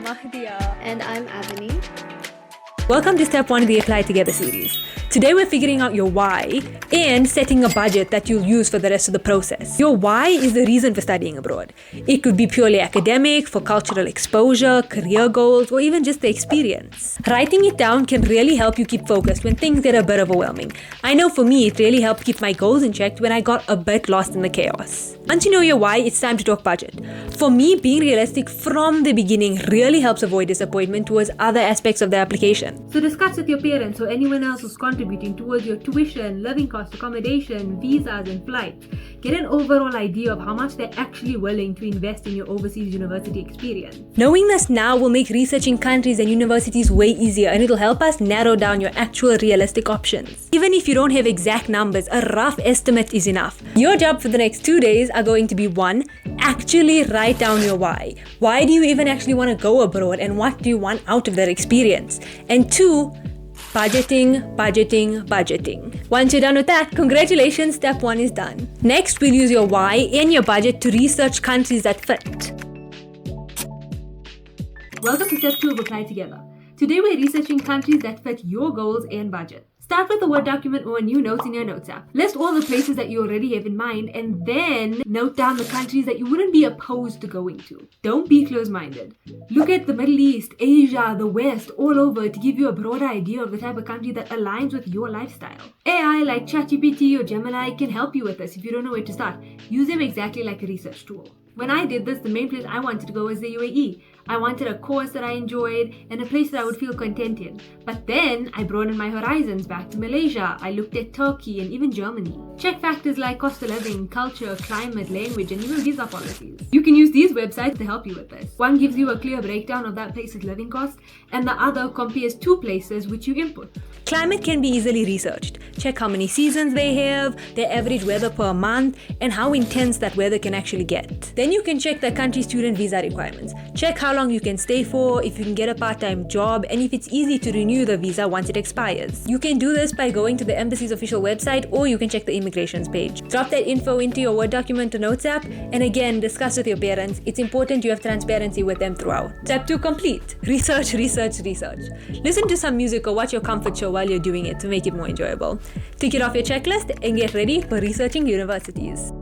Mahdia. And I'm Avani. Welcome to Step 1 of the Apply Together series. Today we're figuring out your why and setting a budget that you'll use for the rest of the process. Your why is the reason for studying abroad. It could be purely academic, for cultural exposure, career goals, or even just the experience. Writing it down can really help you keep focused when things get a bit overwhelming. I know for me, it really helped keep my goals in check when I got a bit lost in the chaos. Once you know your why, it's time to talk budget. For me, being realistic from the beginning really helps avoid disappointment towards other aspects of the application. So discuss with your parents or anyone else who's contributing towards your tuition, living costs, accommodation, visas and flights. Get an overall idea of how much they're actually willing to invest in your overseas university experience. Knowing this now will make researching countries and universities way easier, and it'll help us narrow down your actual realistic options. Even if you don't have exact numbers, a rough estimate is enough. Your job for the next 2 days are going to be 1. Actually write down your why. Why do you even actually want to go abroad, and what do you want out of that experience? And 2, budgeting. Once you're done with that, congratulations, step 1 is done. Next, we'll use your why and your budget to research countries that fit. Welcome to step 2 of Apply Together. Today we're researching countries that fit your goals and budget. Start with a Word document or a new notes in your notes app. List all the places that you already have in mind and then note down the countries that you wouldn't be opposed to going to. Don't be close-minded. Look at the Middle East, Asia, the West, all over to give you a broader idea of the type of country that aligns with your lifestyle. AI like ChatGPT or Gemini can help you with this if you don't know where to start. Use them exactly like a research tool. When I did this, the main place I wanted to go was the UAE. I wanted a course that I enjoyed and a place that I would feel content in. But then I broadened my horizons back to Malaysia. I looked at Turkey and even Germany. Check factors like cost of living, culture, climate, language, and even visa policies. You can use these websites to help you with this. One gives you a clear breakdown of that place's living cost, and the other compares 2 places which you input. Climate can be easily researched. Check how many seasons they have, their average weather per month, and how intense that weather can actually get. Then you can check the country's student visa requirements. Check how long you can stay for, if you can get a part-time job, and if it's easy to renew the visa once it expires. You can do this by going to the embassy's official website, or you can check the immigrations page. Drop that info into your Word document or Notes app, and again, discuss with your parents. It's important you have transparency with them throughout. Step 2 complete. Research. Listen to some music or watch your comfort show while you're doing it to make it more enjoyable. Tick it off your checklist and get ready for researching universities.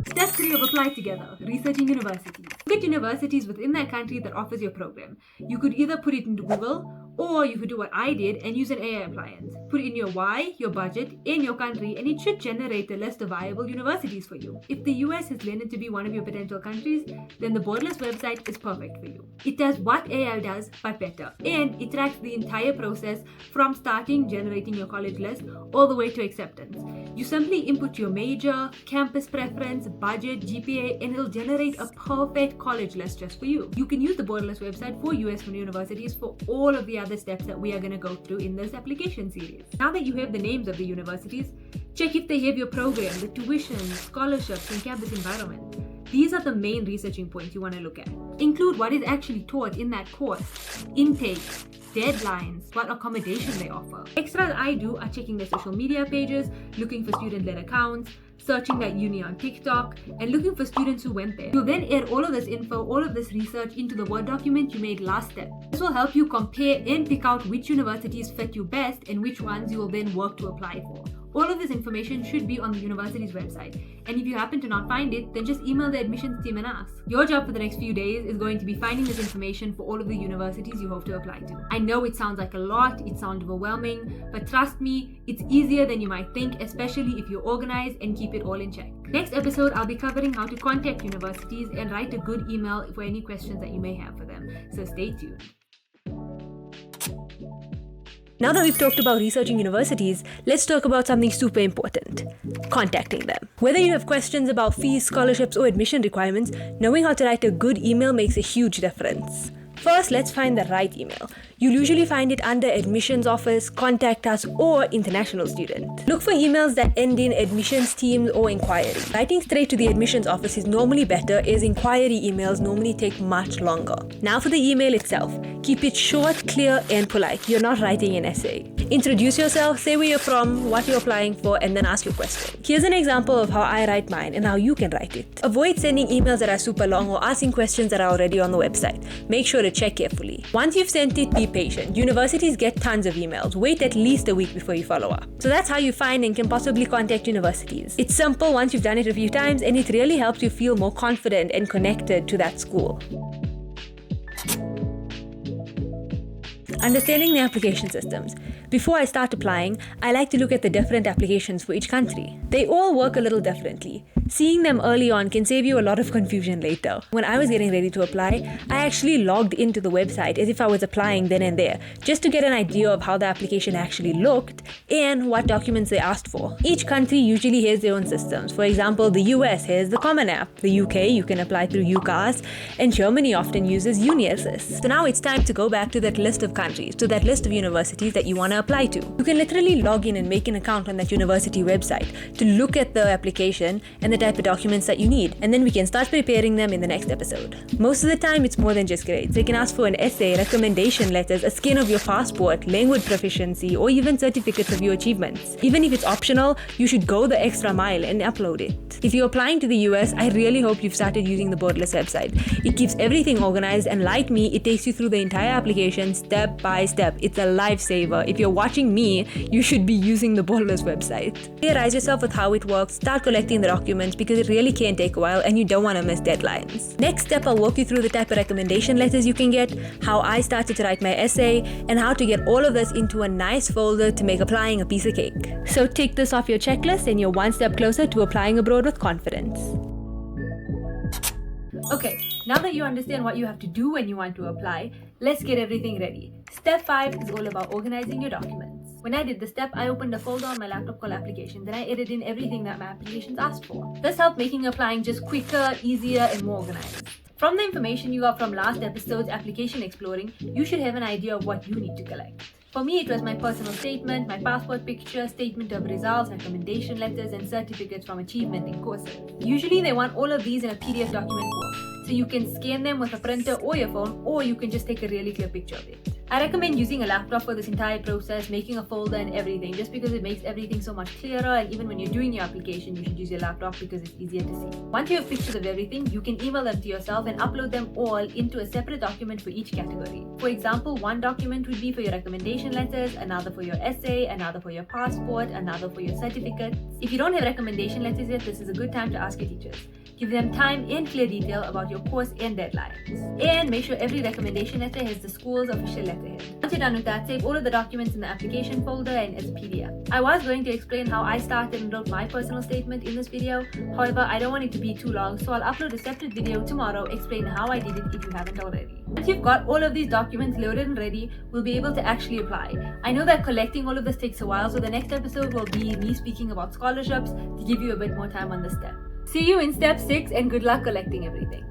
Step 3 of Apply Together, researching universities. Look at universities within that country that offers your program. You could either put it into Google, or you could do what I did and use an AI appliance. Put in your why, your budget, and your country, and it should generate a list of viable universities for you. If the US has landed to be one of your potential countries, then the Borderless website is perfect for you. It does what AI does, but better. And it tracks the entire process from starting generating your college list all the way to acceptance. You simply input your major, campus preference, budget, GPA, and it'll generate a perfect college list just for you. You can use the Borderless website for US universities for all of the other steps that we are going to go through in this application series. Now that you have the names of the universities, check if they have your program, the tuition, scholarships, and campus environment. These are the main researching points you want to look at. Include what is actually taught in that course, intake, deadlines, what accommodation they offer. Extras I do are checking their social media pages, looking for student-led accounts, searching that uni on TikTok, and looking for students who went there. You'll then add all of this info, all of this research into the Word document you made last step. This will help you compare and pick out which universities fit you best and which ones you will then work to apply for. All of this information should be on the university's website. And if you happen to not find it, then just email the admissions team and ask. Your job for the next few days is going to be finding this information for all of the universities you hope to apply to. I know it sounds like a lot, it sounds overwhelming, but trust me, it's easier than you might think, especially if you're organized and keep it all in check. Next episode, I'll be covering how to contact universities and write a good email for any questions that you may have for them. So stay tuned. Now that we've talked about researching universities, let's talk about something super important: contacting them. Whether you have questions about fees, scholarships, or admission requirements, knowing how to write a good email makes a huge difference. First, let's find the right email. You'll usually find it under admissions office, contact us, or international student. Look for emails that end in admissions team or inquiry. Writing straight to the admissions office is normally better, as inquiry emails normally take much longer. Now for the email itself. Keep it short, clear, and polite. You're not writing an essay. Introduce yourself, say where you're from, what you're applying for, and then ask your question. Here's an example of how I write mine and how you can write it. Avoid sending emails that are super long or asking questions that are already on the website. Make sure to check carefully. Once you've sent it, be patient. Universities get tons of emails. Wait at least a week before you follow up. So that's how you find and can possibly contact universities. It's simple once you've done it a few times, and it really helps you feel more confident and connected to that school. Understanding the application systems. Before I start applying, I like to look at the different applications for each country. They all work a little differently. Seeing them early on can save you a lot of confusion later. When I was getting ready to apply, I actually logged into the website as if I was applying then and there, just to get an idea of how the application actually looked and what documents they asked for. Each country usually has their own systems. For example, the US has the Common App, the UK you can apply through UCAS, and Germany often uses UniAssist. So now it's time to go back to that list of countries, to that list of universities that you want to apply to. You can literally log in and make an account on that university website to look at the application and the type of documents that you need, and then we can start preparing them in the next episode. Most of the time it's more than just grades. They can ask for an essay, recommendation letters, a scan of your passport, language proficiency, or even certificates of your achievements. Even if it's optional, you should go the extra mile and upload it. If you're applying to the US, I really hope you've started using the Borderless website. It keeps everything organized, and like me, it takes you through the entire application step by step. It's a lifesaver. If you're watching me, you should be using the Borderless website. Familiarize yourself with how it works, start collecting the documents because it really can take a while and you don't want to miss deadlines. Next step, I'll walk you through the type of recommendation letters you can get, how I started to write my essay, and how to get all of this into a nice folder to make applying a piece of cake. So tick this off your checklist and you're one step closer to applying abroad with confidence. Okay, now that you understand what you have to do when you want to apply, let's get everything ready. Step 5 is all about organizing your documents. When I did this step, I opened a folder on my laptop called Application, then I edited in everything that my applications asked for. This helped making applying just quicker, easier, and more organized. From the information you got from last episode's application exploring, you should have an idea of what you need to collect. For me, it was my personal statement, my passport picture, statement of results, recommendation letters, and certificates from achievement in courses. Usually they want all of these in a PDF document form, so you can scan them with a printer or your phone, or you can just take a really clear picture of it. I recommend using a laptop for this entire process, making a folder and everything, just because it makes everything so much clearer, and even when you're doing your application, you should use your laptop because it's easier to see. Once you have pictures of everything, you can email them to yourself and upload them all into a separate document for each category. For example, one document would be for your recommendation letters, another for your essay, another for your passport, another for your certificate. If you don't have recommendation letters yet, this is a good time to ask your teachers. Give them time and clear detail about your course and deadlines. And make sure every recommendation letter has the school's official letterhead. Once you're done with that, save all of the documents in the application folder and as a PDF. I was going to explain how I started and wrote my personal statement in this video. However, I don't want it to be too long, so I'll upload a separate video tomorrow explaining how I did it if you haven't already. Once you've got all of these documents loaded and ready, we'll be able to actually apply. I know that collecting all of this takes a while, so the next episode will be me speaking about scholarships to give you a bit more time on this step. See you in step 6 and good luck collecting everything.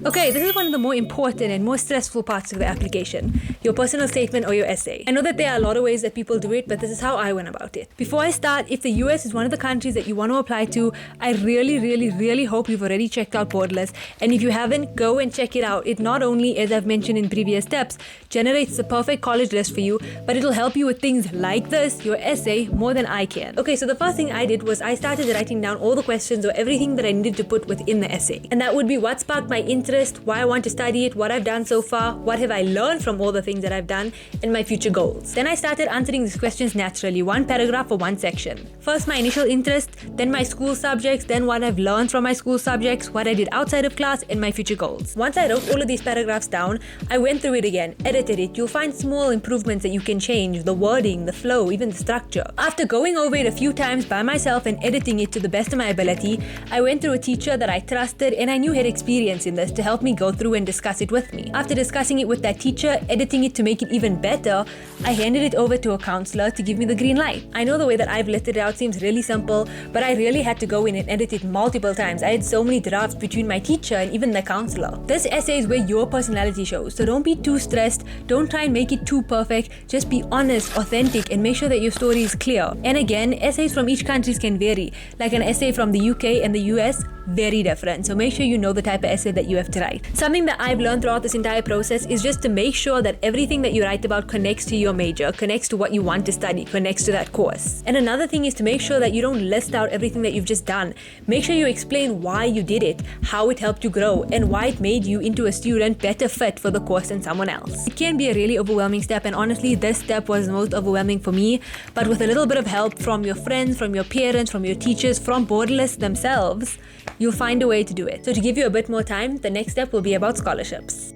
Okay, this is one of the more important and more stressful parts of the application, your personal statement or your essay. I know that there are a lot of ways that people do it, but this is how I went about it. Before I start, if the US is one of the countries that you want to apply to, I really hope you've already checked out Borderless, and if you haven't, go and check it out. It not only, as I've mentioned in previous steps, generates the perfect college list for you, but it'll help you with things like this, your essay, more than I can. Okay, so the first thing I did was I started writing down all the questions or everything that I needed to put within the essay. And that would be what sparked my interest, why I want to study it, what I've done so far, what have I learned from all the things that I've done, and my future goals. Then I started answering these questions naturally, one paragraph for one section. First my initial interest, then my school subjects, then what I've learned from my school subjects, what I did outside of class, and my future goals. Once I wrote all of these paragraphs down, I went through it again, edited it. You'll find small improvements that you can change, the wording, the flow, even the structure. After going over it a few times by myself and editing it to the best of my ability, I went through a teacher that I trusted and I knew had experience in this to help me go through and discuss it with me. After discussing it with that teacher, editing it to make it even better, I handed it over to a counselor to give me the green light. I know the way that I've listed it out seems really simple, but I really had to go in and edit it multiple times. I had so many drafts between my teacher and even the counselor. This essay is where your personality shows, so don't be too stressed, don't try and make it too perfect, just be honest, authentic, and make sure that your story is clear. And again, essays from each country can vary. Like an essay from the UK and the US very different. So make sure you know the type of essay that you have to write. Something that I've learned throughout this entire process is just to make sure that everything that you write about connects to your major, connects to what you want to study, connects to that course. And another thing is to make sure that you don't list out everything that you've just done. Make sure you explain why you did it, how it helped you grow, and why it made you into a student better fit for the course than someone else. It can be a really overwhelming step, and honestly, this step was the most overwhelming for me, but with a little bit of help from your friends, from your parents, from your teachers, from borderless themselves, you'll find a way to do it. So to give you a bit more time, the next step will be about scholarships.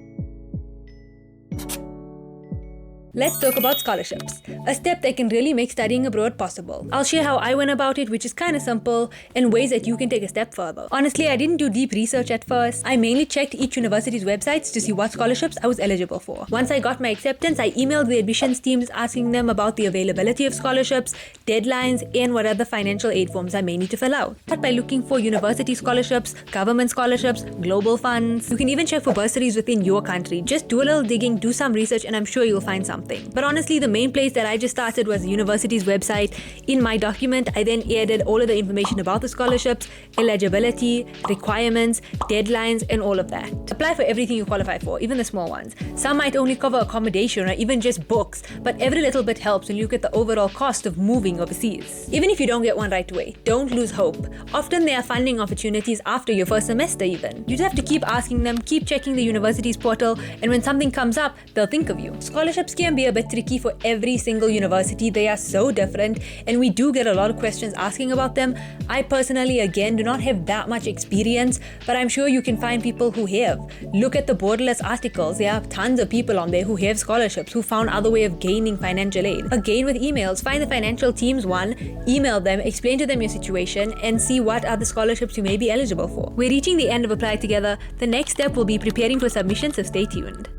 Let's talk about scholarships, a step that can really make studying abroad possible. I'll share how I went about it, which is kind of simple, and ways that you can take a step further. Honestly, I didn't do deep research at first. I mainly checked each university's websites to see what scholarships I was eligible for. Once I got my acceptance, I emailed the admissions teams asking them about the availability of scholarships, deadlines, and what other financial aid forms I may need to fill out. Start by looking for university scholarships, government scholarships, global funds. You can even check for bursaries within your country. Just do a little digging, do some research, and I'm sure you'll find something. But honestly, the main place that I just started was the university's website. In my document, I then added all of the information about the scholarships, eligibility, requirements, deadlines, and all of that. Apply for everything you qualify for, even the small ones. Some might only cover accommodation or even just books, but every little bit helps when you look at the overall cost of moving overseas. Even if you don't get one right away, don't lose hope. Often there are funding opportunities after your first semester even. You just have to keep asking them, keep checking the university's portal, and when something comes up, they'll think of you. Scholarships can be a bit tricky for every single university. They are so different, and we do get a lot of questions asking about them. I personally, again, do not have that much experience, but I'm sure you can find people who have. Look at the borderless articles. There are tons of people on there who have scholarships, who found other way of gaining financial aid. Again, with emails, find the financial teams one, email them, explain to them your situation, and see what other scholarships you may be eligible for. We're reaching the end of Apply Together. The next step will be preparing for submission, so stay tuned.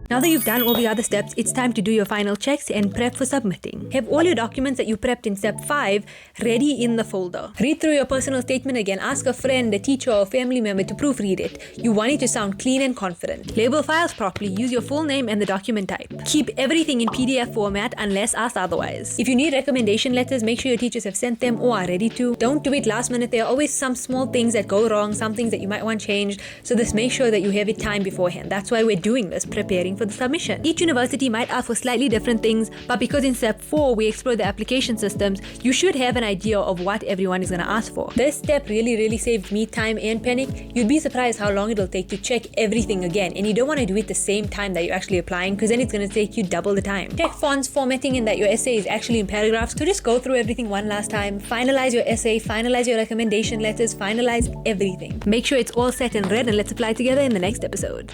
Now that you've done all the other steps, it's time to do your final checks and prep for submitting. Have all your documents that you prepped in step 5 ready in the folder. Read through your personal statement again. Ask a friend, a teacher, or a family member to proofread it. You want it to sound clean and confident. Label files properly. Use your full name and the document type. Keep everything in PDF format unless asked otherwise. If you need recommendation letters, make sure your teachers have sent them or are ready to. Don't do it last minute. There are always some small things that go wrong, some things that you might want changed. So just make sure that you have it time beforehand. That's why we're doing this, preparing for the submission. Each university might ask for slightly different things, but because in step 4 we explore the application systems, you should have an idea of what everyone is going to ask for. This step really saved me time and panic. You'd be surprised how long it'll take to check everything again, and you don't want to do it the same time that you're actually applying, because then it's going to take you double the time. Check fonts, formatting, and that your essay is actually in paragraphs. So just go through everything one last time, finalize your essay, finalize your recommendation letters, finalize everything. Make sure it's all set and read, and let's apply together in the next episode.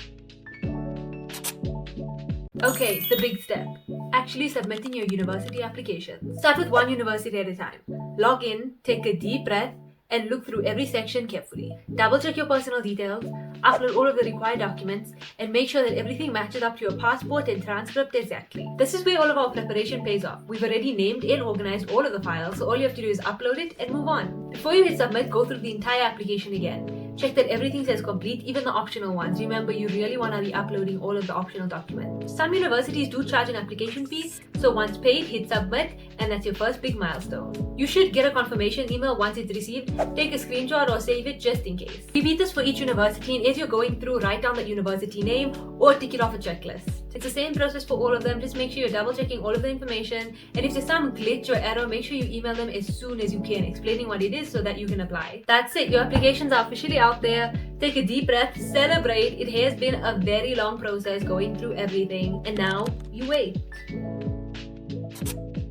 Okay, the big step. Actually submitting your university application. Start with one university at a time. Log in, take a deep breath, and look through every section carefully. Double check your personal details, upload all of the required documents, and make sure that everything matches up to your passport and transcript exactly. This is where all of our preparation pays off. We've already named and organized all of the files, so all you have to do is upload it and move on. Before you hit submit, go through the entire application again. Check that everything says complete, even the optional ones. Remember, you really want to be uploading all of the optional documents. Some universities do charge an application fee, so once paid, hit submit, and that's your first big milestone. You should get a confirmation email once it's received. Take a screenshot or save it just in case. Repeat this for each university, and as you're going through, write down the university name or tick it off a checklist. It's the same process for all of them. Just make sure you're double checking all of the information, and if there's some glitch or error, make sure you email them as soon as you can, explaining what it is so that you can apply. That's it. Your applications are officially out there. Take a deep breath, celebrate. It has been a very long process going through everything, and now you wait.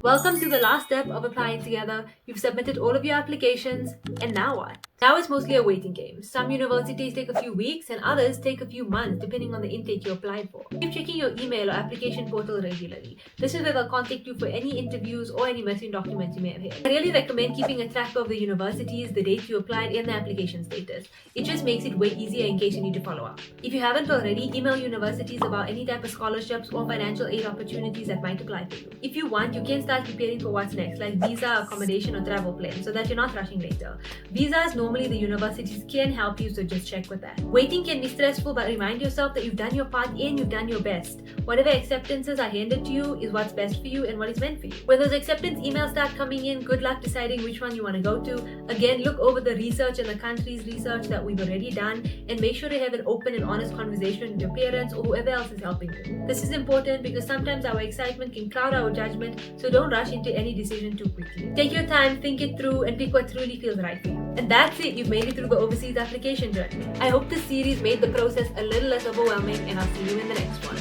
Welcome to the last step of applying together. You've submitted all of your applications, and now what? Now it's mostly a waiting game. Some universities take a few weeks and others take a few months depending on the intake you applied for. Keep checking your email or application portal regularly. This is where they'll contact you for any interviews or any missing documents you may have had. I really recommend keeping a track of the universities, the date you applied, and the application status. It just makes it way easier in case you need to follow up. If you haven't already, email universities about any type of scholarships or financial aid opportunities that might apply for you. If you want, you can start start preparing for what's next, like visa, accommodation, or travel plans, so that you're not rushing later. Visas, normally the universities can help you, so just check with that. Waiting can be stressful, but remind yourself that you've done your part and you've done your best. Whatever acceptances are handed to you is what's best for you and what is meant for you. When those acceptance emails start coming in, good luck deciding which one you want to go to. Again, look over the research and the country's research that we've already done, and make sure to have an open and honest conversation with your parents or whoever else is helping you. This is important because sometimes our excitement can cloud our judgment, so don't rush into any decision too quickly. Take your time, think it through, and pick what truly feels right for you. And that's it, you've made it through the overseas application journey. I hope this series made the process a little less overwhelming, and I'll see you in the next one.